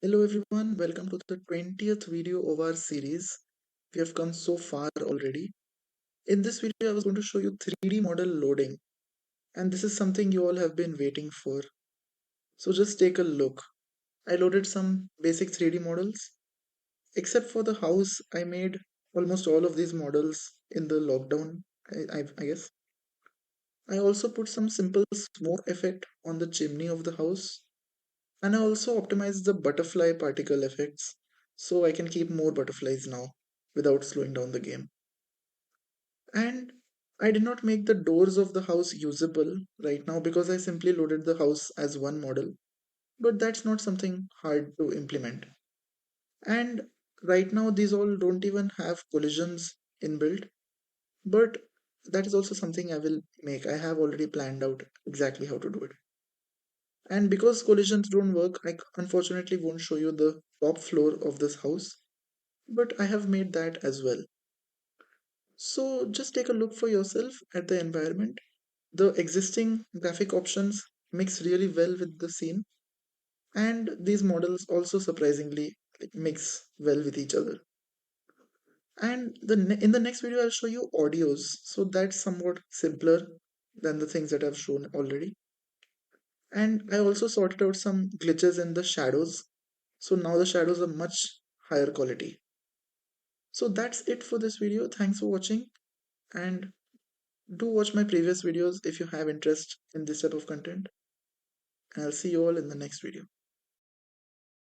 Hello everyone, welcome to the 20th video of our series. We have come so far already. In this video, I was going to show you 3D model loading, and this is something you all have been waiting for. So just take a look. I loaded some basic 3D models. Except for the house, I made almost all of these models in the lockdown, I guess. I also put some simple smoke effect on the chimney of the house. And I also optimized the butterfly particle effects so I can keep more butterflies now without slowing down the game. And I did not make the doors of the house usable right now because I simply loaded the house as one model. But that's not something hard to implement. And right now, these all don't even have collisions inbuilt. But that is also something I will make. I have already planned out exactly how to do it. And because collisions don't work, I unfortunately won't show you the top floor of this house, but I have made that as well. So just take a look for yourself at the environment. The existing graphic options mix really well with the scene, and these models also surprisingly mix well with each other. And in the next video, I'll show you audios, so that's somewhat simpler than the things that I've shown already. And I also sorted out some glitches in the shadows. So now the shadows are much higher quality. So that's it for this video. Thanks for watching, and do watch my previous videos if you have interest in this type of content. And I'll see you all in the next video.